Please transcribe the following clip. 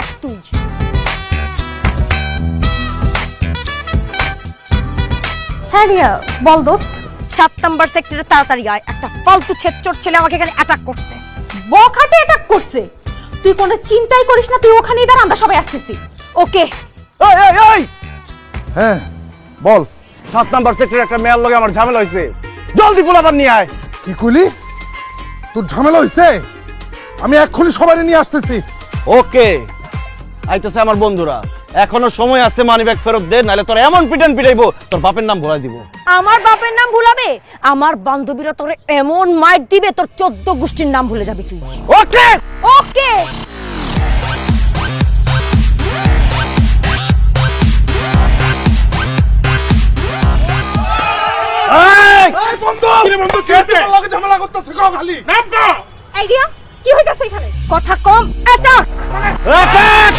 এক তুই। হ্যাঁ রিয়া বল দোস্ত। 7 নম্বর সেক্টরে তাড়াতাড়ি আয়, একটা ফালতু ছেচ্চর ছেলে আমাকে এখানে অ্যাটাক করছে। বখাটে অ্যাটাক করছে? তুই কোনো চিন্তাই করিস না, তুই ওখানেই দাঁড়া, আমরা সবাই আসতেছি। ওকে। এই এই এই হ্যাঁ বল। 7 নাম্বার সেক্টরে একটা মেয়ের লগে আমার ঝামেলা হইছে, জলদি পোলাপান নিয়ে আয়। কি কইলি? তোর ঝামেলা হইছে? আমি এক্ষুনি সবাই নিয়ে আসতেছি। ওকে, আইতেছে আমার বন্ধুরা, এখনো সময় আছে, মানিব্যাগ ফেরত দে, নাহলে তোর এমন পিটান পিটাইবো তোর বাপের নাম ভুলাই দিব। আমার বাপের নাম ভুলাবে? আমার বান্ধবীরা তোরে এমন মাইর দিবে তোর 14 গোষ্ঠীর নাম ভুলে যাবি তুই। ওকে ওকে। এই এই বন্ধু! কিরে বন্ধু, কি হইছে? তোর লগে ঝামেলা করতেছে কও খালি। নাম তো এই রিয়া কি হইতাছে এখানে? কথা কম, অ্যাটাক। অ্যাটাক!